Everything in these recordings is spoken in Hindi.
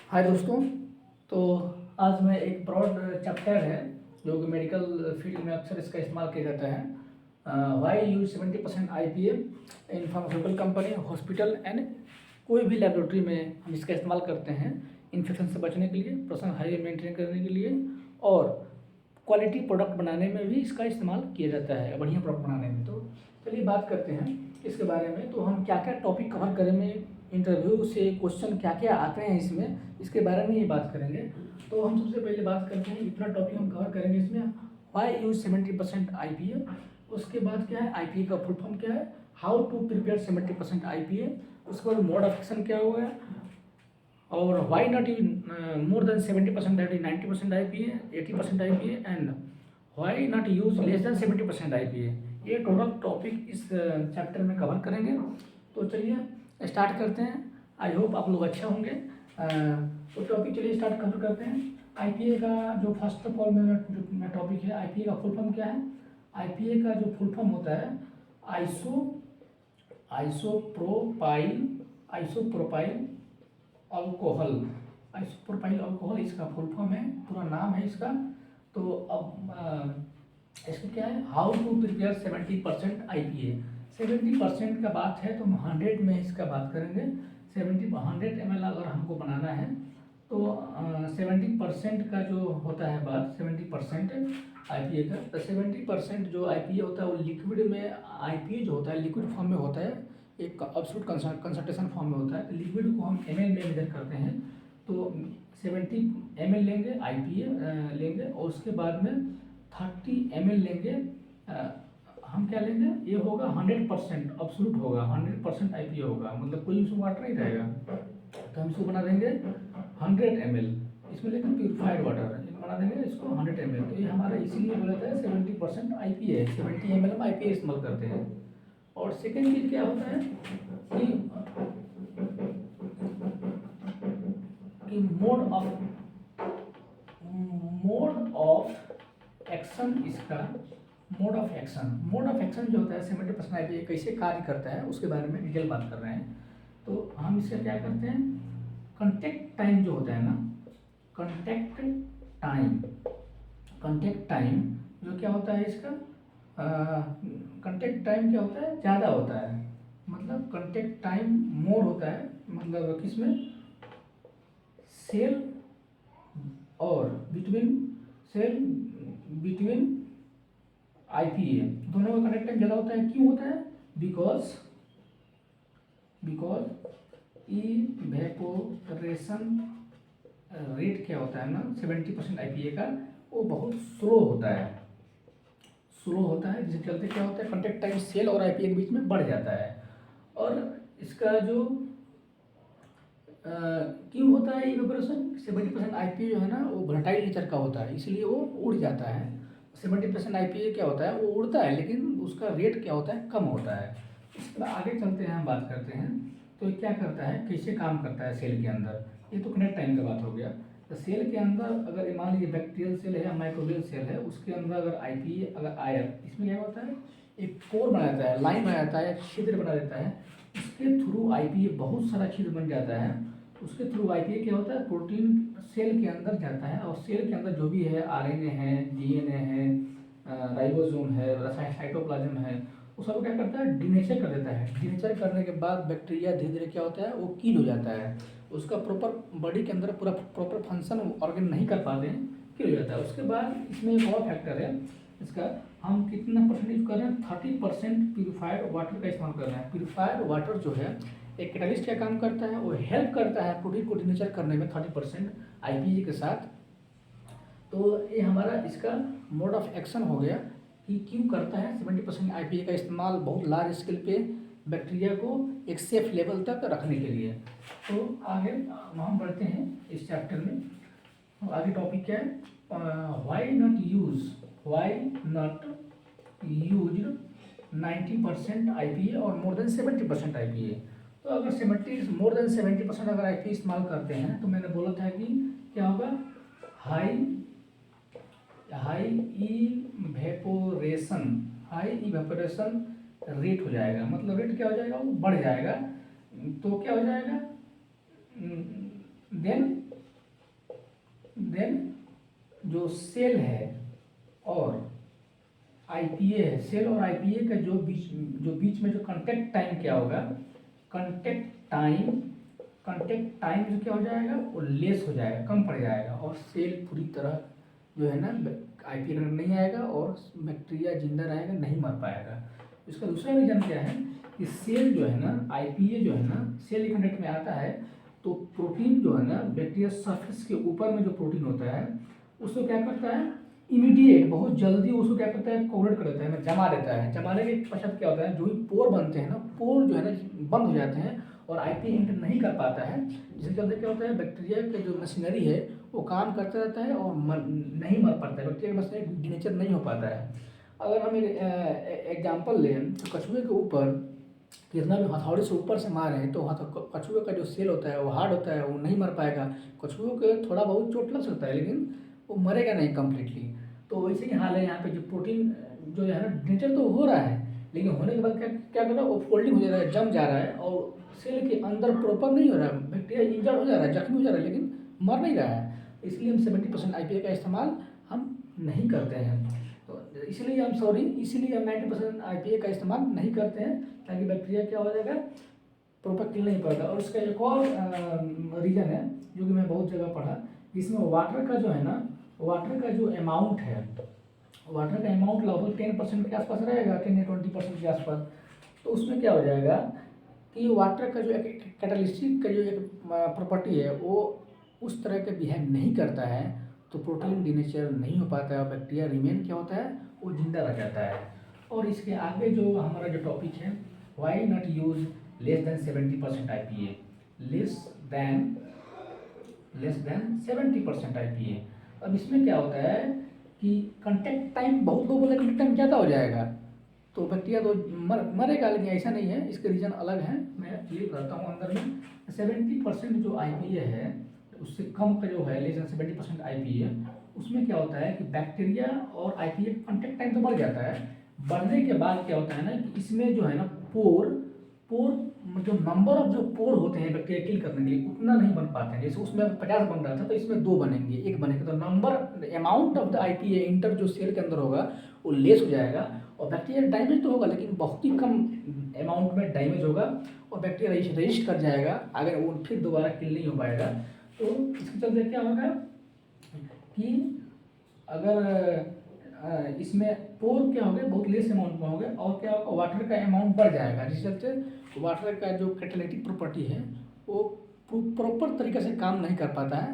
हाय दोस्तों। तो आज मैं एक ब्रॉड चैप्टर है जो कि मेडिकल फील्ड में अक्सर इसका इस्तेमाल किया जाता है। Why use 70% IPA in pharmaceutical company, hospital and कोई भी लेबोरेटरी में हम इसका इस्तेमाल करते हैं इन्फेक्शन से बचने के लिए, पर्सनल हाइजीन मेंटेन करने के लिए और क्वालिटी प्रोडक्ट बनाने में भी इसका इस्तेमाल किया जाता है, बढ़िया प्रोडक्ट बनाने में। तो चलिए बात करते हैं इसके बारे में। तो हम क्या क्या टॉपिक कवर करेंगे, इंटरव्यू से क्वेश्चन क्या क्या आते हैं इसमें, इसके बारे में ही बात करेंगे। तो हम सबसे पहले बात करते हैं, इतना टॉपिक हम कवर करेंगे इसमें, वाई यूज 70% IPA। उसके बाद क्या है, IPA का फुल फॉर्म क्या है, हाउ टू प्रिपेयर 70% IPA। उसके बाद मोड ऑफ एक्शन क्या हुआ है, और why not use more than 70%, that is 90% IPA, 80% IPA, and why not use less than 70% IPA। ये टोटल टॉपिक इस चैप्टर में कवर करेंगे। तो चलिए स्टार्ट करते हैं। आई होप आप लोग अच्छे होंगे। तो टॉपिक चलिए स्टार्ट कवर करते हैं। IPA का जो फर्स्ट ऑफ ऑल मेरा टॉपिक है, IPA का फुल फॉर्म क्या है। IPA का जो फुल फॉर्म होता है, आइसोप्रोपाइल अल्कोहल। आइसोप्रोपाइल अल्कोहल इसका फुल फॉर्म है, पूरा नाम है इसका। तो अब इसका क्या है, हाउ टू प्रिपेयर 70% IPA। 70% का बात है तो हम 100 में इसका बात करेंगे। 100 ml अगर हमको बनाना है तो 70% का जो होता है बात, 70% IPA का, तो 70% जो IPA होता है वो लिक्विड में, IPA जो होता है लिक्विड फॉर्म में होता है, एक एब्सोल्यूट कंसंट्रेशन फॉर्म में होता है। लिक्विड को हम ml में मेजर करते हैं। तो 70 ml लेंगे IPA लेंगे, और उसके बाद में 30 ml लेंगे। हम क्या लेंगे, ये होगा 100% एब्सोल्यूट होगा, 100% IPA होगा, मतलब कोई उसमें वाटर नहीं रहेगा। तो हम इसको बना देंगे 100 ml। इसमें लेकिन प्यूरिफाइड वाटर बना देंगे इसको 100 ml। तो ये हमारा इसीलिए बोला जाता है 70% IPA है, 70 ml हम IPA इस्तेमाल करते हैं। और सेकेंड चीज़ क्या होता है कि मोड ऑफ एक्शन, इसका मोड ऑफ एक्शन जो होता है 70% IPA कैसे कार्य करता है उसके बारे में डिटेल बात कर रहे हैं। तो हम इससे क्या करते हैं, कंटेक्ट टाइम जो होता है ना, कंटेक्ट टाइम जो क्या होता है इसका, कंटेक्ट टाइम क्या होता है, ज़्यादा होता है। मतलब कंटेक्ट टाइम मोर होता है, मतलब किसमें, सेल और बिटवीन IPA दोनों का कनेक्ट टाइम ज़्यादा होता है। क्यों होता है, बिकॉज इवेपोरेशन रेट क्या होता है ना 70% IPA का, वो बहुत स्लो होता है, जिसके चलते क्या होता है, कॉन्टैक्ट टाइम सेल और IPA के बीच में बढ़ जाता है। और इसका जो क्यों होता है इवेपोरेशन, 70% IPA जो है ना वो वोलेटाइल नेचर का होता है, इसलिए वो उड़ जाता है। 70% IPA क्या होता है, वो उड़ता है लेकिन उसका रेट क्या होता है, कम होता है। इसके बाद आगे चलते हैं, हम बात करते हैं तो ये क्या करता है, कैसे काम करता है सेल के अंदर। ये तो कनेक्ट टाइम का बात हो गया। तो सेल के अंदर अगर मान लीजिए बैक्टीरियल सेल है या माइक्रोबियल सेल है, उसके अंदर अगर IPA अगर आया, इसमें क्या होता है, एक पोर बना देता है, लाइन बना देता है, छिद्र बना देता है। उसके थ्रू IPA बहुत सारा छिद्र बन जाता है। उसके थ्रू IPA क्या होता है, प्रोटीन सेल के अंदर जाता है, और सेल के अंदर जो भी है, RNA है, DNA है, राइबोसोम है, साइटोप्लाज्म है, वो सब क्या करता है, डिनेचर कर देता है। डिनेचर करने के बाद बैक्टीरिया धीरे धीरे क्या होता है, वो कील हो जाता है। उसका प्रॉपर बॉडी के अंदर पूरा प्रॉपर फंक्शन ऑर्गन नहीं कर पाते हैं, कील हो जाता है। उसके बाद इसमें एक और फैक्टर है इसका, हम कितना परसेंट यूज कर रहे हैं, 30% प्यूरिफाइड वाटर का इस्तेमाल कर रहे हैं। प्यूरिफाइड वाटर जो है एक कैटलिस्ट क्या काम करता है, वो हेल्प करता है प्रोटीन को डिनेचर करने में 30% IPA के साथ। तो ये हमारा इसका मोड ऑफ एक्शन हो गया कि क्यों करता है 70% IPA का इस्तेमाल बहुत लार्ज स्केल पे बैक्टीरिया को एक सेफ लेवल तक रखने के लिए। तो आगे हम बढ़ते हैं इस चैप्टर में। तो आगे टॉपिक क्या है, वाई नॉट यूज 90% IPA और मोर देन 70% IPA। तो अगर 70 मोर देन 70% अगर IPA इस्तेमाल करते हैं तो मैंने बोला था कि क्या होगा, हाई इवेपोरेशन रेट हो जाएगा। मतलब रेट क्या हो जाएगा, वो बढ़ जाएगा। तो क्या हो जाएगा, देन देन जो सेल है और आईपीए है, सेल और आईपीए का जो बीच में जो कांटेक्ट टाइम क्या होगा, कांटेक्ट टाइम जो क्या हो जाएगा, वो लेस हो जाएगा, कम पड़ जाएगा, और सेल पूरी तरह जो है ना आईपीए के अंदर नहीं आएगा और बैक्टीरिया जिंदा रहेगा, नहीं मर पाएगा। इसका दूसरा रीजन क्या है कि सेल जो है ना, आईपीए जो है ना, सेल के कांटेक्ट में आता है तो प्रोटीन जो है ना बैक्टीरिया सरफेस के ऊपर में जो प्रोटीन होता है उसको क्या करता है, इमीडिएट बहुत जल्दी उसको क्या करता है, कोलेट कर देता है, जमा देता है। जमाने के पश्चात क्या होता है, जो भी पोर बनते हैं ना, पोर जो है ना बंद हो जाते हैं और आईपीए इंटर नहीं कर पाता है, जिसके चलते क्या होता है, बैक्टीरिया का जो मशीनरी है वो काम करता रहता है और नहीं मर पाता है, बैक्टीरिया का मशीनरी डिनेचर नहीं हो पाता है। अगर हम एग्जाम्पल लें तो कछुए के ऊपर कितना भी हथौड़े से ऊपर से मारे तो कछुए का जो सेल होता है वो हार्ड होता है, वो नहीं मर पाएगा। कछुए के थोड़ा बहुत चोट लग सकता है लेकिन वो मरेगा नहीं कम्प्लीटली। तो वैसे ही हाल है यहाँ पे, जो प्रोटीन जो है ना नेचर तो हो रहा है लेकिन होने के बाद क्या क्या कर रहा है, वो फोल्डिंग हो जा रहा है, जम जा रहा है और सेल के अंदर प्रॉपर नहीं हो रहा है, बैक्टीरिया इंजर्ड हो जा रहा है, जख्मी हो जा रहा है लेकिन मर नहीं रहा है। इसलिए हम 70% आईपीए का इस्तेमाल हम नहीं करते हैं। तो इसलिए हम 90% आईपीए का इस्तेमाल नहीं करते हैं ताकि बैक्टीरिया क्या हो जाएगा, प्रॉपर किल नहीं पड़ेगा। और इसका एक और रीज़न है जो कि मैं बहुत जगह पढ़ा, जिसमें वाटर का जो है ना, वाटर का जो अमाउंट है, वाटर का अमाउंट लगभग 10% के आसपास रहेगा, 10 या 20% के आसपास। तो उसमें क्या हो जाएगा कि वाटर का जो एक कैटालिस्टिक का जो एक प्रॉपर्टी है वो उस तरह के बिहेव नहीं करता है, तो प्रोटीन डिनेचर नहीं हो पाता है और बैक्टीरिया रिमेन क्या होता है, वो जिंदा रह जाता है। और इसके आगे जो हमारा जो टॉपिक है, why not use less than 70% IPA, less than 70% IPA. अब इसमें क्या होता है कि कांटेक्ट टाइम बहुत लोग बोले कांटेक्ट टाइम ज़्यादा हो जाएगा तो बैक्टीरिया तो मरेगा, लेकिन ऐसा नहीं है, इसके रीज़न अलग हैं, मैं क्लियर करता हूँ अंदर में। 70% जो आईपीए है उससे कम का जो है, लेस देन 70% आईपीए, उसमें क्या होता है कि बैक्टीरिया और आईपीए का कांटेक्ट टाइम तो बढ़ जाता है। बढ़ने के बाद क्या होता है ना कि इसमें जो है ना पोर जो नंबर ऑफ जो पोर होते हैं बैक्टीरिया किल करने के लिए उतना नहीं बन पाते हैं। जैसे उसमें 50 बन रहा था तो इसमें 2 बनेंगे, 1 बनेगा, तो number amount of the IPA inter जो सेल के अंदर होगा वो लेस हो जाएगा और बैक्टीरिया डैमेज तो होगा लेकिन बहुत ही कम अमाउंट में डैमेज होगा और बैक्टीरिया रजिस्ट कर जाएगा, अगर वो फिर दोबारा किल नहीं हो पाएगा। तो इसके चलते क्या होगा कि अगर इसमें पोर क्या हो गए, बहुत लेस अमाउंट में हो गए और क्या होगा, वाटर का अमाउंट बढ़ जाएगा, जिस चलते वाटर का जो कैटालिटिक प्रॉपर्टी है वो प्रॉपर तरीके से काम नहीं कर पाता है,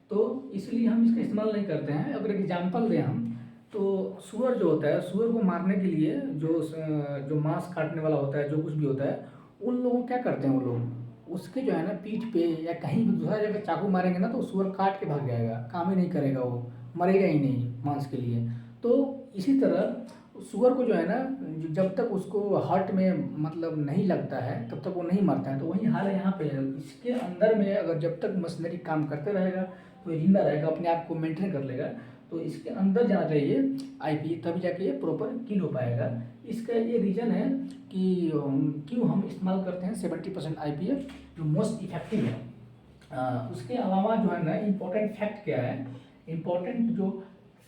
तो इसलिए हम इसका इस्तेमाल नहीं करते हैं। अगर एग्जांपल दें हम तो सूअर जो होता है, सूअर को मारने के लिए जो मांस काटने वाला होता है, जो कुछ भी होता है, उन लोगों क्या करते हैं, वो लोग उसके जो है ना पीठ पे या कहीं भी दूसरा जगह चाकू मारेंगे ना तो सूअर काट के भाग जाएगा, काम ही नहीं करेगा, वो मरेगा ही नहीं मांस के लिए। तो इसी तरह सूअर को जो है ना, जब तक उसको हार्ट में मतलब नहीं लगता है तब तक वो नहीं मरता है। तो वही हाल है यहाँ पे, इसके अंदर में अगर जब तक मशीनरी काम करते रहेगा तो ये जिंदा रहेगा, अपने आप को मेंटेन कर लेगा। तो इसके अंदर जाना चाहिए आईपीए, तभी जाके ये प्रॉपर किल हो पाएगा। इसका ये रीज़न है कि क्यों हम इस्तेमाल करते हैं 70% आईपीए, जो मोस्ट इफेक्टिव है। उसके अलावा जो है ना इम्पोर्टेंट फैक्ट क्या है, इम्पोर्टेंट जो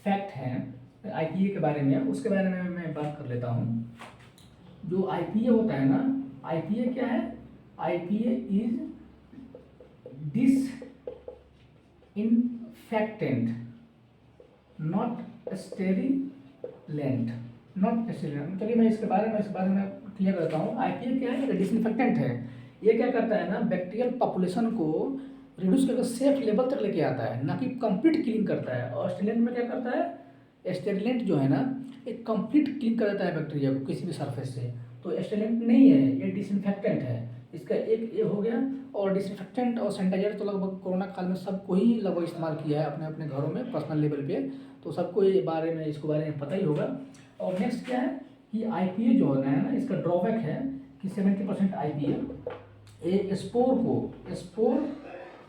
फैक्ट हैं आईपीए के बारे में, उसके बारे में मैं बात कर लेता हूँ। जो आईपीए होता है ना, आईपीए क्या है, आईपीए इज डिस इन्फेक्टेंट नॉट स्टेरिलेंट, चलिए मैं इसके बारे में क्लियर करता हूँ। आईपीए क्या है, डिसइंफेक्टेंट है। ये क्या करता है ना, बैक्टीरियल पॉपुलेशन को रिड्यूस करके सेफ लेवल तक लेके आता है, ना कि कंप्लीट क्लीन करता है। और स्टेरिलेंट में क्या करता है, स्टेरिलेंट जो है ना एक कंप्लीट क्लीन कर देता है बैक्टीरिया को किसी भी सरफेस से। तो स्टेरिलेंट नहीं है, ये डिसइंफेक्टेंट है। इसका एक ये हो गया। और डिसइंफेक्टेंट और सैनिटाइजर तो लगभग कोरोना काल में सबको ही लगभग इस्तेमाल किया है अपने अपने घरों में पर्सनल लेवल पे, तो सबको ये इसके बारे में पता ही होगा। और नेक्स्ट क्या है कि आईपीए जो होना है ना, इसका ड्रॉबैक है कि 70% आईपीए स्पोर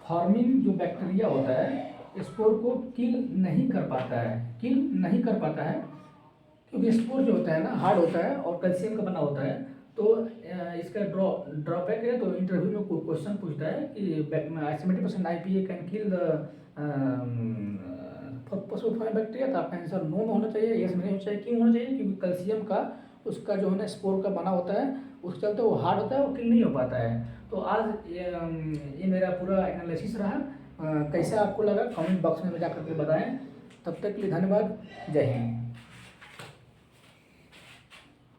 फॉर्मिंग जो बैक्टीरिया होता है स्पोर को किल नहीं कर पाता है, क्योंकि स्पोर जो होता है ना हार्ड होता है और कैल्शियम का बना होता है। तो इसका ड्रॉबैक है, तो इंटरव्यू में कोई क्वेश्चन पूछता है कि 70% IPA कैन किल द फॉस्फोफाइन बैक्टीरिया, तो आपका आंसर नो में होना चाहिए, यस में नहीं होना चाहिए। क्यों होना चाहिए? क्योंकि कैल्शियम का उसका जो है ना स्पोर का बना होता है, उसके चलते वो हार्ड होता है, वो किल नहीं हो पाता है। तो आज ये मेरा पूरा एनालिसिस रहा। कैसा आपको लगा कमेंट बॉक्स में जा करके बताएं। तब तक के लिए धन्यवाद। जय हिंद।